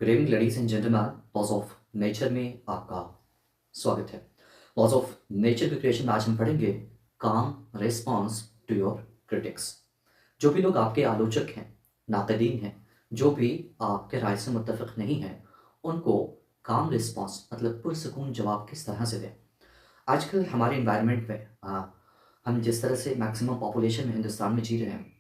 Good evening ladies and gentleman. Laws of nature में आपका स्वागत है। लॉज ऑफ नेचर के क्रिएशन में आज हम पढ़ेंगे काम रिस्पॉन्स टू योर क्रिटिक्स। जो भी लोग आपके आलोचक हैं, नाकदीन हैं, जो भी आपके राय से मुत्तफिक नहीं हैं, उनको काम रिस्पॉन्स मतलब पुरसकून जवाब किस तरह से दें। आजकल हमारे इन्वायरमेंट में हम जिस तरह से मैक्सिमम पॉपुलेशन में हिंदुस्तान में जी रहे हैं,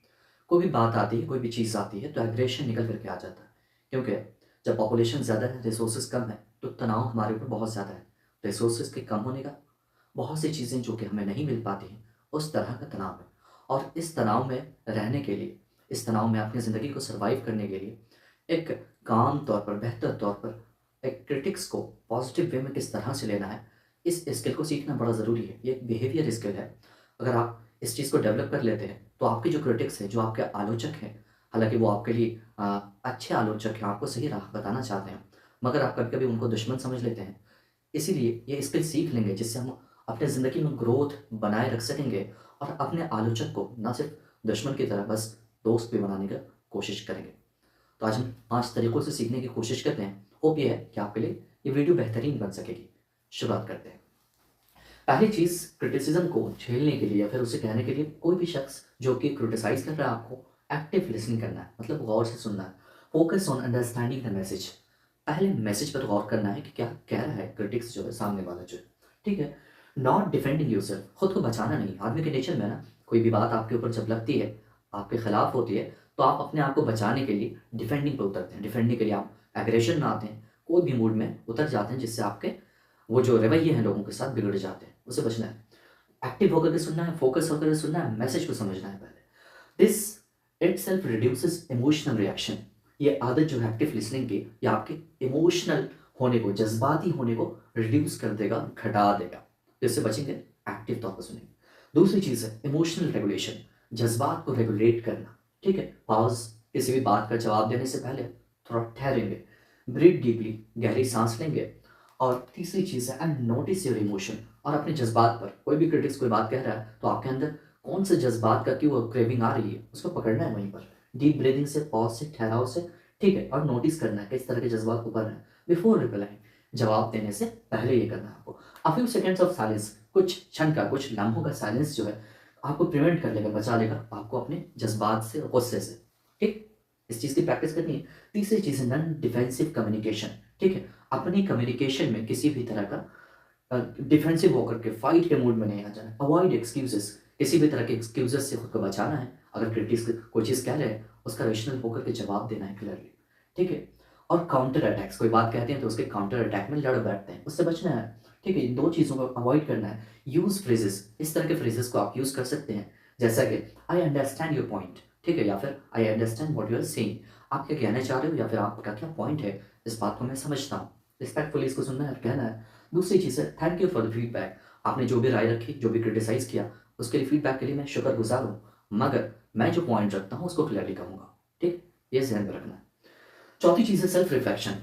कोई भी बात आती है, कोई भी चीज़ आती है तो एग्रेशन निकल करके आ जाता है। क्योंकि जब पॉपुलेशन ज़्यादा है, रिसोर्सेज कम है, तो तनाव हमारे ऊपर बहुत ज़्यादा है। रिसोर्सेज के कम होने का, बहुत सी चीज़ें जो कि हमें नहीं मिल पाती हैं, उस तरह का तनाव है। और इस तनाव में रहने के लिए, इस तनाव में अपनी ज़िंदगी को सर्वाइव करने के लिए एक काम तौर पर, बेहतर तौर पर एक क्रिटिक्स को पॉजिटिव वे में किस तरह से लेना है, इस स्किल को सीखना बड़ा ज़रूरी है। ये एक बिहेवियर स्किल है। अगर आप इस चीज़ को डेवलप कर लेते हैं तो आपके जो क्रिटिक्स हैं, जो आपके आलोचक हैं, हालांकि वो आपके लिए अच्छे आलोचक हैं, आपको सही राह बताना चाहते हैं, मगर आप कभी कभी उनको दुश्मन समझ लेते हैं। इसीलिए ये स्किल सीख लेंगे जिससे हम अपने ज़िंदगी में ग्रोथ बनाए रख सकेंगे और अपने आलोचक को ना सिर्फ दुश्मन की तरह बस दोस्त भी बनाने की कोशिश करेंगे। तो आज हम 5 तरीक़ों से सीखने की कोशिश करते हैं। होप ये है कि आपके लिए ये वीडियो बेहतरीन बन सकेगी। शुरुआत करते हैं। पहली चीज़, क्रिटिसिज्म को झेलने के लिए या फिर उसे कहने के लिए कोई भी शख्स जो कि क्रिटिसाइज़ कर रहा है आपको, एक्टिव लिसनिंग करना है, मतलब गौर से सुनना है। Focus on understanding the message. पहले मैसेज पर गौर करना है कि क्या कह रहा है क्रिटिक्स जो है, सामने वाला जो है, ठीक है। नॉट डिफेंडिंग योरसेल्फ, खुद को बचाना नहीं। आदमी के नेचर में ना, कोई भी बात आपके ऊपर जब लगती है, आपके खिलाफ होती है, तो आप अपने आप को बचाने के लिए डिफेंडिंग पर उतरते हैं। डिफेंडिंग के लिए आप एग्रेशन में आते हैं, कोई भी मूड में उतर जाते हैं जिससे आपके वो जो रवैये हैं लोगों के साथ बिगड़ जाते हैं। उसे बचना है। एक्टिव होकर के सुनना है, फोकस होकर के सुनना है, मैसेज को समझना है पहले। This itself reduces emotional reaction. ये आदत जो है एक्टिव लिसनिंग की, ये आपके इमोशनल होने को, जज्बाती होने को रिड्यूस कर देगा, घटा देगा। तो इससे बचेंगे, एक्टिव तौर पर सुनेंगे। दूसरी चीज़ है इमोशनल रेगुलेशन, जज्बात को रेगुलेट करना, ठीक है। पॉज, किसी भी बात का जवाब देने से पहले थोड़ा ठहरेंगे, ब्रीथ डीपली, गहरी सांस लेंगे। और तीसरी चीज़ है एंड नोटिस योर इमोशन, और अपने जज्बात पर, कोई भी क्रिटिक्स कोई बात कह रहा है तो आपके अंदर कौन से जज्बात का की वो क्रेविंग आ रही है, उसको पकड़ना है वहीं पर, डीप ब्रीदिंग से, पॉज से, ठहराव से, ठीक है। और नोटिस करना है किस तरह के जज्बात उभर रहे हैं बिफोर रिप्लाई, जवाब देने से पहले ये करना है आपको। A few seconds of silence, कुछ क्षण का, कुछ लम्हों का साइलेंस जो है आपको प्रिवेंट कर लेगा, बचा लेगा आपको अपने जज्बात से, गुस्से से, ठीक। इस चीज़ की प्रैक्टिस करनी है। तीसरी चीज़ है नॉन डिफेंसिव कम्युनिकेशन, ठीक है। अपनी कम्युनिकेशन में किसी भी तरह का डिफेंसिव होकर के फाइट के मूड में नहीं आ जाना है। अवॉइड एक्सक्यूजेस, किसी भी तरह के एक्सक्यूजेस से खुद को बचाना है। अगर क्रिटिक्स कोई चीज़ कह रहे हैं, उसका रेशनल होकर के जवाब देना है क्लियरली, ठीक है। और काउंटर अटैक्स, कोई बात कहते हैं तो उसके काउंटर अटैक में लड़ बैठते हैं, उससे बचना है, ठीक है। इन दो चीज़ों को अवॉइड करना है। यूज़ फ्रेजेस, इस तरह के फ्रेजेस को आप यूज़ कर सकते हैं, जैसा कि आई अंडरस्टैंड योर पॉइंट, ठीक है, या फिर I understand what you are saying. आप क्या कहना चाह रहे हो या फिर आपका क्या पॉइंट है, इस बात को मैं समझता हूँ। रिस्पेक्टफुली इसको सुनना है, कहना है। दूसरी चीज़ है thank you for the feedback. आपने जो भी राय रखी, जो भी क्रिटिसाइज़ किया, उसके लिए फीडबैक के लिए मैं शुक्रगुज़ार हूँ, मगर मैं जो पॉइंट रखता हूँ उसको क्लियरली कहूँगा, ठीक। ये ज़हन में रखना है। चौथी चीज़ है सेल्फ रिफ्लेक्शन,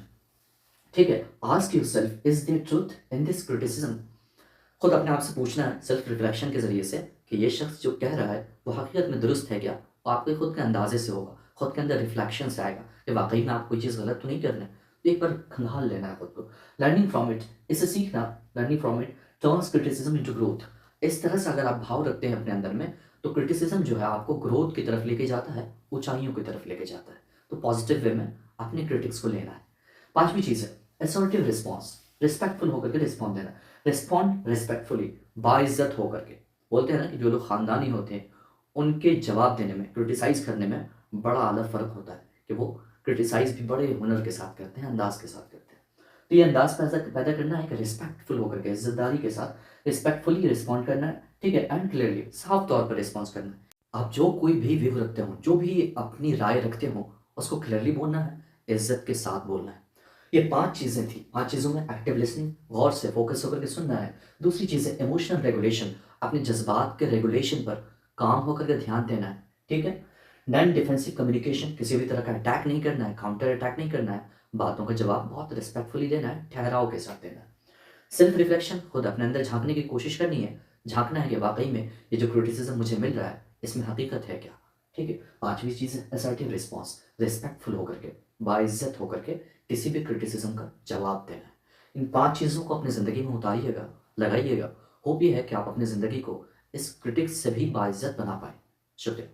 ठीक है। Ask yourself, is there truth in this criticism. खुद अपने आप से पूछना है सेल्फ रिफ्लेक्शन के ज़रिए से कि ये शख्स जो कह रहा है वो हकीकत में दुरुस्त है क्या। वो आपके खुद के अंदाजे से होगा, खुद के अंदर रिफ्लेक्शन से आएगा कि वाकई में आप कोई चीज़ गलत तो नहीं कर रहे हैं। तो एक बार खंगाल लेना है खुद को। लर्निंग फ्रॉम इट, इससे सीखना, learning from it turns criticism into growth. इस तरह से अगर आप भाव रखते हैं अपने अंदर में, तो क्रिटिसिज्म जो है आपको ग्रोथ की तरफ लेके जाता है, ऊंचाइयों की तरफ लेके जाता है। तो पॉजिटिव वे में अपने क्रिटिक्स को लेना है। पांचवी चीज़ है असर्टिव रिस्पॉन्स, रिस्पेक्टफुल होकर के रिस्पॉन्ड देना। रिस्पॉन्ड रिस्पेक्टफुली, बाइज्जत होकर के। बोलते हैं ना कि जो लोग ख़ानदानी होते हैं, उनके जवाब देने में, क्रिटिसाइज़ करने में बड़ा आला फ़र्क होता है कि वो क्रिटिसाइज़ भी बड़े हुनर के साथ करते हैं, अंदाज़ के साथ करते हैं। तो ये अंदाज़ पैदा पैदा करना है कि रिस्पेक्टफुल होकर के, इज़्ज़तदारी के साथ रिस्पेक्टफुली रिस्पॉन्ड करना है, ठीक है। एंड क्लियरली, साफ तौर पर रिस्पॉन्स करना है। आप जो कोई भी व्यू रखते हो, जो भी अपनी राय रखते हो, उसको क्लियरली बोलना है, इज़्ज़त के साथ बोलना है। ये 5 चीज़ें थी। 5 चीज़ों में एक्टिव लिसनिंग, गौर से फोकस होकर के सुनना है। दूसरी चीज़ है इमोशनल रेगुलेशन, अपने जज्बात के रेगुलेशन पर काम होकर के ध्यान देना है, ठीक है। नॉन डिफेंसिव कम्युनिकेशन, किसी भी तरह का अटैक नहीं करना है, काउंटर अटैक नहीं करना है। बातों का जवाब बहुत रिस्पेक्टफुली देना है, ठहराव के साथ देना है। सेल्फ रिफ्लेक्शन, खुद अपने अंदर झांकने की कोशिश करनी है। झांकना है कि वाकई में ये जो क्रिटिसिज्म मुझे मिल रहा है, इसमें हकीकत है क्या, ठीक है। पांचवी चीज़ है असर्टिव रिस्पॉन्स, रिस्पेक्टफुल होकर के बाइज्जत होकर के किसी भी क्रिटिसिज्म का जवाब देना है। इन 5 चीज़ों को अपनी ज़िंदगी में उतारिएगा, लगाइएगा। होप ये है कि आप अपनी ज़िंदगी को इस क्रिटिक्स से भी बाइज्जत बना पाएँ। शुक्रिया।